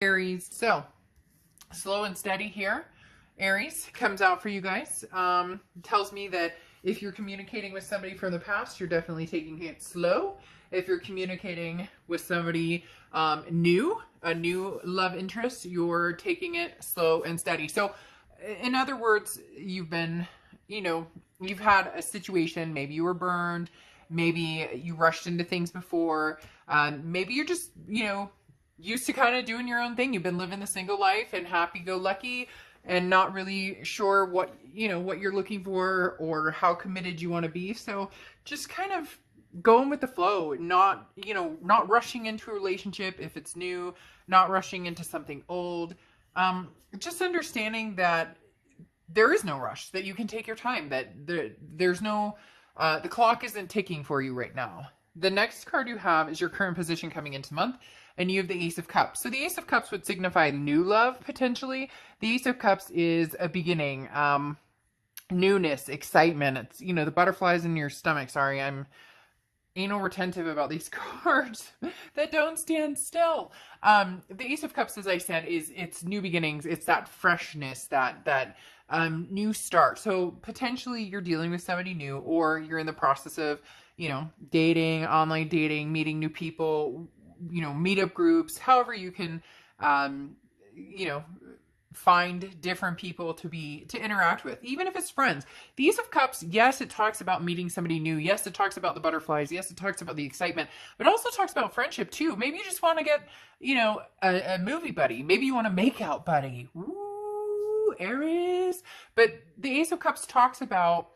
Aries. So slow and steady here. Aries comes out for you guys. Tells me that if you're communicating with somebody from the past, you're definitely taking it slow. If you're communicating with somebody new, a new love interest, you're taking it slow and steady. So in other words, you've been, you've had a situation, maybe you were burned, maybe you rushed into things before, maybe you're just, used to kind of doing your own thing. You've been living the single life and happy-go-lucky and not really sure what you're looking for or how committed you want to be. So just kind of going with the flow, not rushing into a relationship if it's new, not rushing into something old. Just understanding that there is no rush, that you can take your time, that there's no, the clock isn't ticking for you right now. The next card you have is your current position coming into the month, and you have the Ace of Cups. So the Ace of Cups would signify new love, potentially. The Ace of Cups is a beginning, newness, excitement. It's, the butterflies in your stomach. Sorry, I'm anal retentive about these cards that don't stand still. The Ace of Cups, as I said, it's new beginnings. It's that freshness, that new start. So potentially you're dealing with somebody new, or you're in the process of, dating, online dating, meeting new people, meetup groups, however you can, find different people to interact with, even if it's friends. The Ace of Cups, yes, it talks about meeting somebody new. Yes, it talks about the butterflies. Yes, it talks about the excitement, but it also talks about friendship too. Maybe you just want to get, a movie buddy. Maybe you want a makeout buddy. Ooh, Aries. But the Ace of Cups talks about,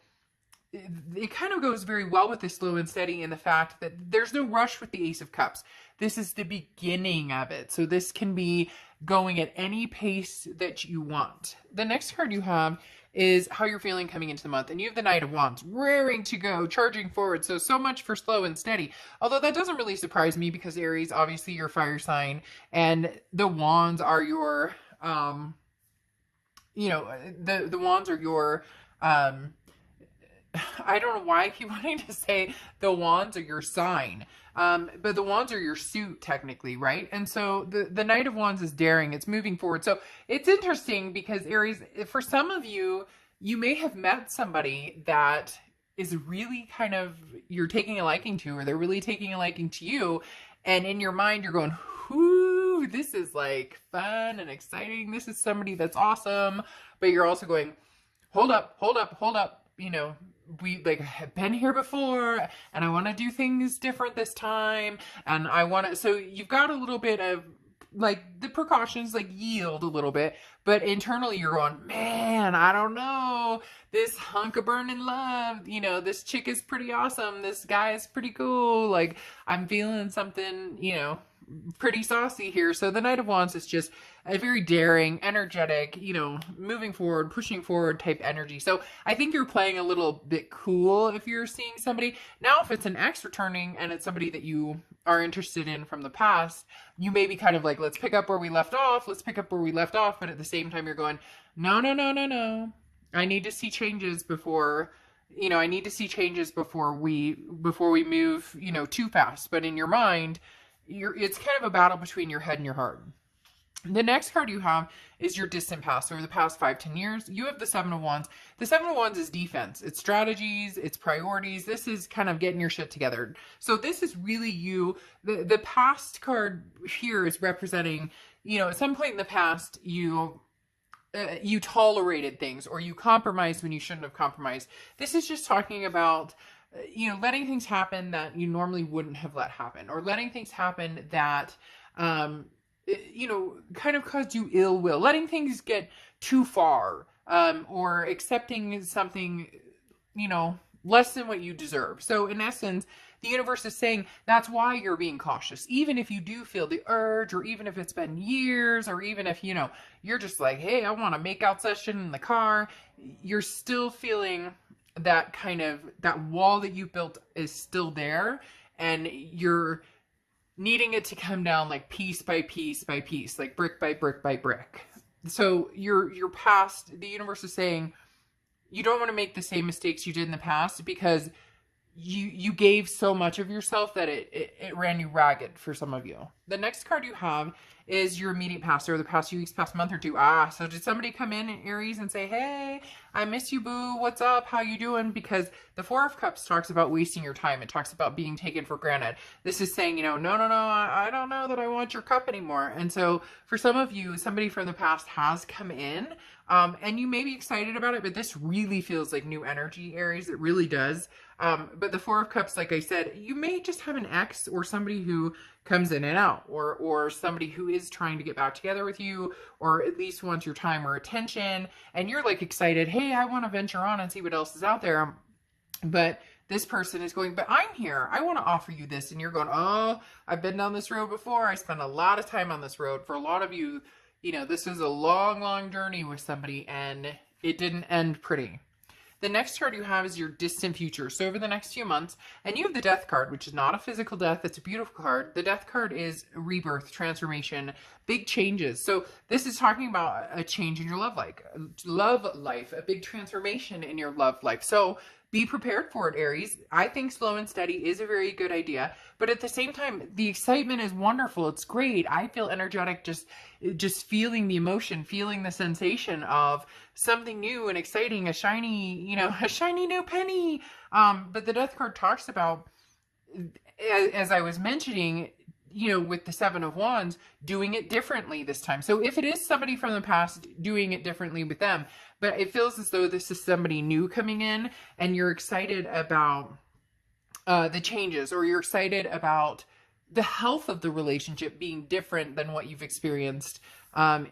it kind of goes very well with this slow and steady in the fact that there's no rush with the Ace of Cups. This is the beginning of it. So this can be going at any pace that you want. The next card you have is how you're feeling coming into the month. And you have the Knight of Wands, raring to go, charging forward. So much for slow and steady. Although that doesn't really surprise me because Aries, obviously your fire sign, and the Wands are your, the Wands are your, I don't know why I keep wanting to say the Wands are your sign. But the Wands are your suit technically, right? And so the Knight of Wands is daring. It's moving forward. So it's interesting because Aries, for some of you, you may have met somebody that is really kind of, you're taking a liking to, or they're really taking a liking to you. And in your mind, you're going, whoo, this is like fun and exciting. This is somebody that's awesome. But you're also going, hold up. We have been here before, and I want to do things different this time, and I want to, so you've got a little bit of the precautions, yield a little bit, but internally you're going, man, I don't know, this hunk of burning love, this chick is pretty awesome, this guy is pretty cool, I'm feeling something, pretty saucy here. So the Knight of Wands is just a very daring, energetic, moving forward, pushing forward type energy. So I think you're playing a little bit cool if you're seeing somebody. Now, if it's an ex returning and it's somebody that you are interested in from the past, you may be kind of let's pick up where we left off. Let's pick up where we left off. But at the same time, you're going, no. I need to see changes before, I need to see changes before we move, too fast. But in your mind, it's kind of a battle between your head and your heart. The next card you have is your distant past. Over the past 5-10 years, you have the Seven of Wands. The Seven of Wands is defense. It's strategies. It's priorities. This is kind of getting your shit together. So this is really you. The past card here is representing, at some point in the past, you tolerated things, or you compromised when you shouldn't have compromised. This is just talking about letting things happen that you normally wouldn't have let happen, or letting things happen that, kind of caused you ill will, letting things get too far, or accepting something, less than what you deserve. So in essence, the universe is saying that's why you're being cautious. Even if you do feel the urge, or even if it's been years, or even if, you're just hey, I want a makeout session in the car, you're still feeling that that wall that you built is still there, and you're needing it to come down piece by piece by piece, brick by brick by brick. So your past, the universe is saying you don't want to make the same mistakes you did in the past, because you gave so much of yourself that it ran you ragged for some of you. The next card you have is your immediate past or the past few weeks, past month or two. So did somebody come in Aries and say, hey, I miss you, boo, what's up, how you doing? Because the Four of Cups talks about wasting your time. It talks about being taken for granted. This is saying, no, I don't know that I want your cup anymore. And so for some of you, somebody from the past has come in, and you may be excited about it, but this really feels like new energy, Aries. It really does. But the Four of Cups, like I said, you may just have an ex or somebody who comes in and out, or somebody who is trying to get back together with you, or at least wants your time or attention, and you're like excited, hey, I want to venture on and see what else is out there. But this person is going, but I'm here, I want to offer you this. And you're going, oh, I've been down this road before. I spent a lot of time on this road. For a lot of you, this is a long, long journey with somebody, and it didn't end pretty. The next card you have is your distant future. So over the next few months, and you have the Death card, which is not a physical death. It's a beautiful card. The Death card is rebirth, transformation, big changes. So this is talking about a change in your love life, a big transformation in your love life. So be prepared for it, Aries. I think slow and steady is a very good idea, but at the same time, the excitement is wonderful. It's great. I feel energetic just feeling the emotion, feeling the sensation of something new and exciting, a shiny new penny. But the Death card talks about, as I was mentioning, with the Seven of Wands, doing it differently this time. So if it is somebody from the past, doing it differently with them, but it feels as though this is somebody new coming in and you're excited about the changes, or you're excited about the health of the relationship being different than what you've experienced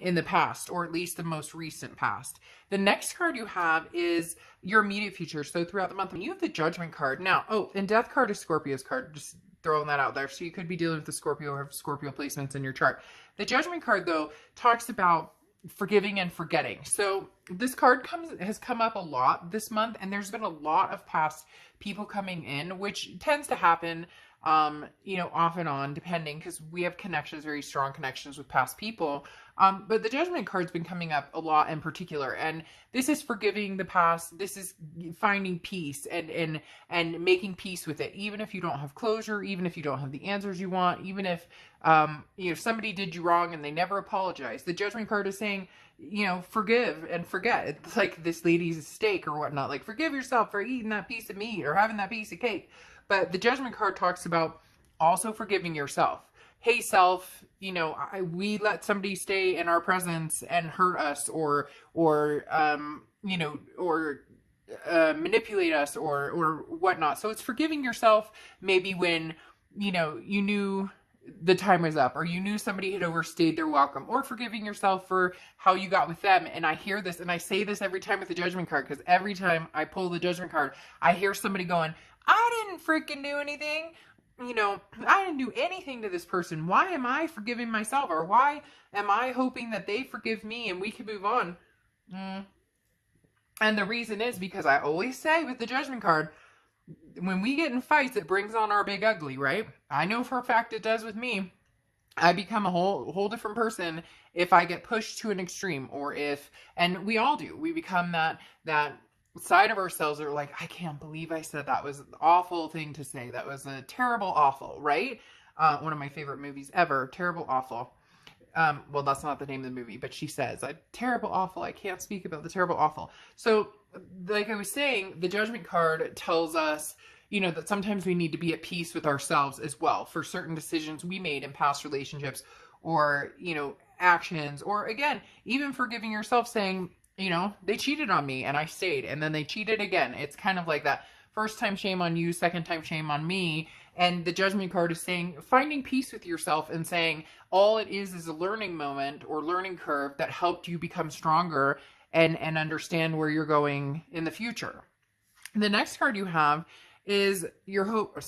in the past, or at least the most recent past. The next card you have is your immediate future. So throughout the month, you have the Judgment card. Now, and Death card is Scorpio's card. Just throwing that out there. So you could be dealing with the Scorpio or Scorpio placements in your chart. The Judgment card, though, talks about forgiving and forgetting. So this card has come up a lot this month, and there's been a lot of past people coming in, which tends to happen off and on, depending, because we have connections, very strong connections with past people. But the Judgment card's been coming up a lot in particular, and this is forgiving the past. This is finding peace and making peace with it, even if you don't have closure, even if you don't have the answers you want, even if somebody did you wrong and they never apologize. The Judgment card is saying, forgive and forget. It's like this lady's steak or whatnot. Like, forgive yourself for eating that piece of meat or having that piece of cake. But the Judgment card talks about also forgiving yourself. Hey, self, we let somebody stay in our presence and hurt us or manipulate us or whatnot. So it's forgiving yourself maybe when, you knew the time was up, or you knew somebody had overstayed their welcome, or forgiving yourself for how you got with them. And I hear this, and I say this every time with the Judgment card, because every time I pull the Judgment card, I hear somebody going, I didn't freaking do anything. I didn't do anything to this person. Why am I forgiving myself? Or why am I hoping that they forgive me and we can move on? And the reason is because I always say with the Judgment card, when we get in fights, it brings on our big ugly, right? I know for a fact it does with me. I become a whole different person if I get pushed to an extreme, or and we all do. We become that side of ourselves that are like, I can't believe I said that. Was an awful thing to say. That was a terrible awful, right? One of my favorite movies ever, Terrible Awful. Well, that's not the name of the movie, but she says, terrible awful, I can't speak about the terrible awful. So like I was saying, the Judgment card tells us, that sometimes we need to be at peace with ourselves as well for certain decisions we made in past relationships, or, actions, or again, even forgiving yourself, saying, they cheated on me and I stayed, and then they cheated again. It's kind of like that first time shame on you, second time shame on me. And the Judgment card is saying, finding peace with yourself and saying all it is a learning moment or learning curve that helped you become stronger and understand where you're going in the future. The next card you have is your hope.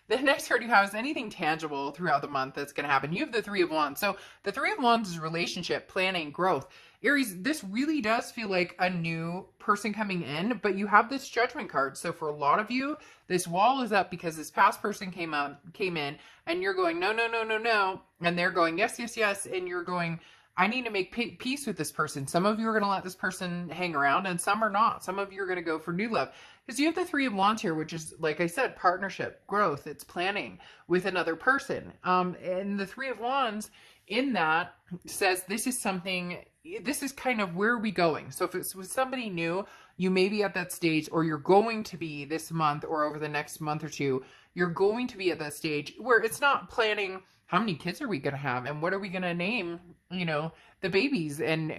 The next card you have is anything tangible throughout the month that's going to happen. You have the Three of Wands. So the Three of Wands is relationship, planning, growth. Aries, this really does feel like a new person coming in, but you have this Judgment card. So for a lot of you, this wall is up because this past person came in, and you're going, no. And they're going, yes. And you're going, I need to make peace with this person. Some of you are going to let this person hang around, and some are not. Some of you are going to go for new love. Because you have the Three of Wands here, which is, like I said, partnership, growth. It's planning with another person. And the Three of Wands in that says this is something, this is kind of where are we going. So if it's with somebody new, you may be at that stage, or you're going to be this month or over the next month or two, you're going to be at that stage where it's not planning how many kids are we going to have and what are we going to name, the babies, and,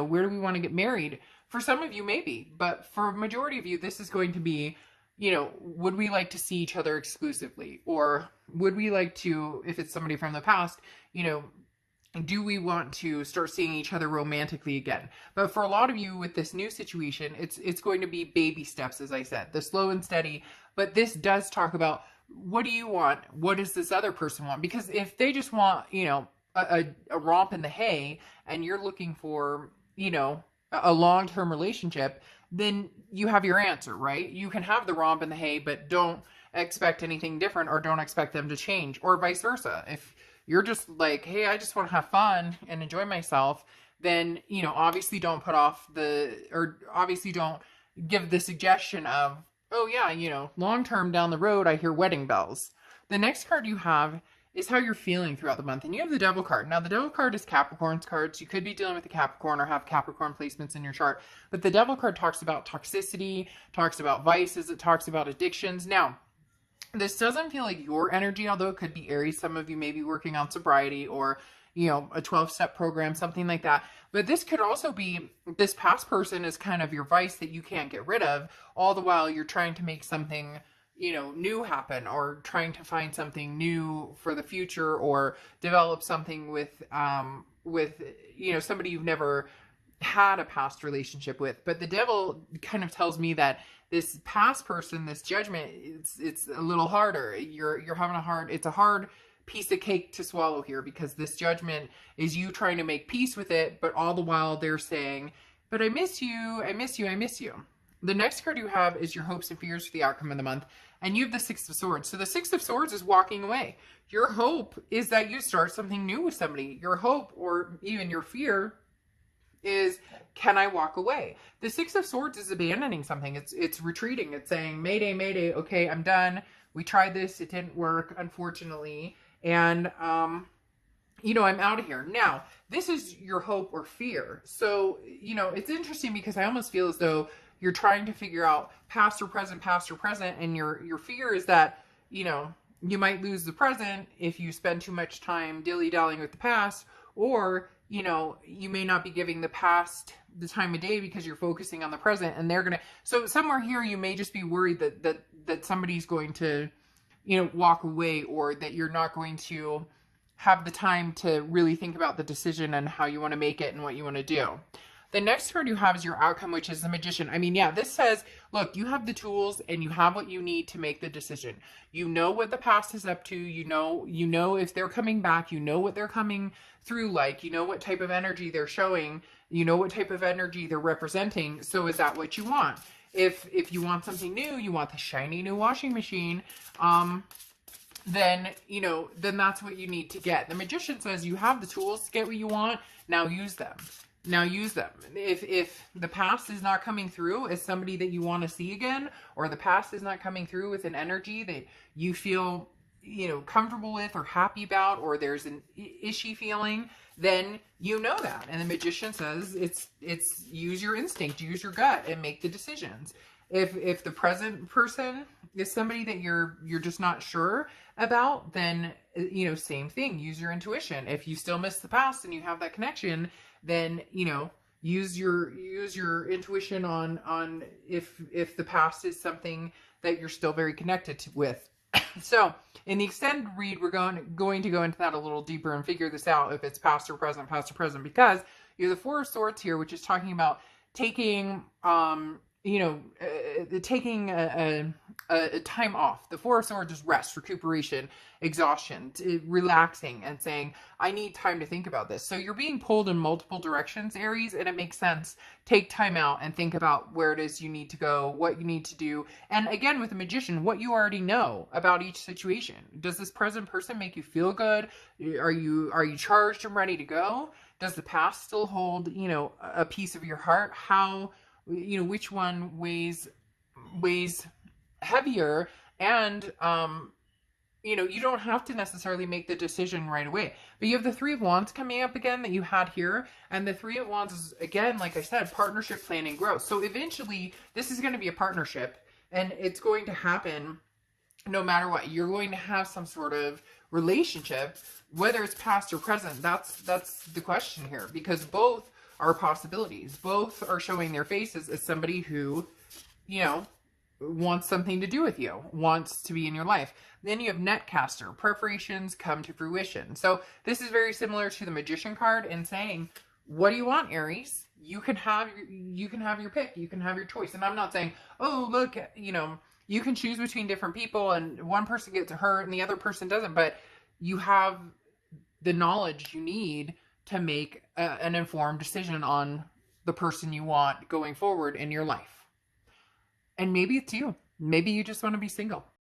where do we want to get married. For some of you, maybe, but for a majority of you, this is going to be, would we like to see each other exclusively? Or would we like to, if it's somebody from the past, do we want to start seeing each other romantically again? But for a lot of you with this new situation, it's going to be baby steps, as I said, the slow and steady. But this does talk about, what do you want? What does this other person want? Because if they just want, a romp in the hay, and you're looking for, a long-term relationship, then you have your answer, right? You can have the romp in the hay, but don't expect anything different, or don't expect them to change, or vice versa. If you're just like, hey, I just want to have fun and enjoy myself, then, obviously don't obviously don't give the suggestion of, oh yeah, long-term down the road, I hear wedding bells. The next card you have is how you're feeling throughout the month. And you have the Devil card. Now, the Devil card is Capricorn's cards. You could be dealing with a Capricorn or have Capricorn placements in your chart. But the Devil card talks about toxicity, talks about vices, it talks about addictions. Now, this doesn't feel like your energy, although it could be Aries. Some of you may be working on sobriety, or, a 12-step program, something like that. But this could also be, this past person is kind of your vice that you can't get rid of, all the while you're trying to make something, new happen, or trying to find something new for the future, or develop something with, somebody you've never had a past relationship with. But the Devil kind of tells me that this past person, this judgment, it's a little harder. You're having it's a hard piece of cake to swallow here, because this judgment is you trying to make peace with it, but all the while they're saying, but I miss you, I miss you, I miss you. The next card you have is your hopes and fears for the outcome of the month. And you have the Six of Swords. So the Six of Swords is walking away. Your hope is that you start something new with somebody. Your hope, or even your fear, is, can I walk away? The Six of Swords is abandoning something. It's retreating. It's saying, mayday, mayday. Okay, I'm done. We tried this. It didn't work, unfortunately. And, I'm out of here. Now, this is your hope or fear. So, it's interesting, because I almost feel as though you're trying to figure out past or present, and your fear is that, you might lose the present if you spend too much time dilly-dallying with the past, or, you may not be giving the past the time of day because you're focusing on the present, and so somewhere here you may just be worried that somebody's going to, walk away, or that you're not going to have the time to really think about the decision and how you want to make it and what you want to do. The next card you have is your outcome, which is the Magician. I mean, yeah, this says, look, you have the tools and you have what you need to make the decision. You know what the past is up to. You know if they're coming back. You know what they're coming through like. You know what type of energy they're showing. You know what type of energy they're representing. So is that what you want? If you want something new, you want the shiny new washing machine, then that's what you need to get. The Magician says you have the tools to get what you want. Now use them. If the past is not coming through as somebody that you want to see again, or the past is not coming through with an energy that you feel, comfortable with or happy about, or there's an ishy feeling, then you know that. And the Magician says it's use your instinct, use your gut, and make the decisions. If the present person is somebody that you're just not sure about, then, same thing, use your intuition. If you still miss the past and you have that connection, then, use your intuition on if the past is something that you're still very connected with. So in the extended read, we're going to go into that a little deeper and figure this out, if it's past or present, because you have the Four of Swords here, which is talking about taking, taking a time off. The Four of Swords is rest, recuperation, exhaustion, relaxing, and saying, I need time to think about this. So you're being pulled in multiple directions, Aries, and it makes sense. Take time out and think about where it is you need to go, what you need to do. And again, with the Magician, what you already know about each situation. Does this present person make you feel good? Are you charged and ready to go? Does the past still hold, a piece of your heart? How, which one weighs heavier? And, you know, you don't have to necessarily make the decision right away. But you have the Three of Wands coming up again that you had here. And the Three of Wands is, again, like I said, partnership, planning, growth. So eventually, this is going to be a partnership. And it's going to happen no matter what. You're going to have some sort of relationship, whether it's past or present. That's the question here. Because both are possibilities. Both are showing their faces as somebody who, you know, wants something to do with you, wants to be in your life. Then you have Netcaster, preparations come to fruition. So this is very similar to the Magician card and saying, what do you want, Aries? You can have your pick, you can have your choice. And I'm not saying, oh, look, you know, you can choose between different people and one person gets hurt and the other person doesn't, but you have the knowledge you need to make an informed decision on the person you want going forward in your life. And maybe it's you. Maybe you just want to be single.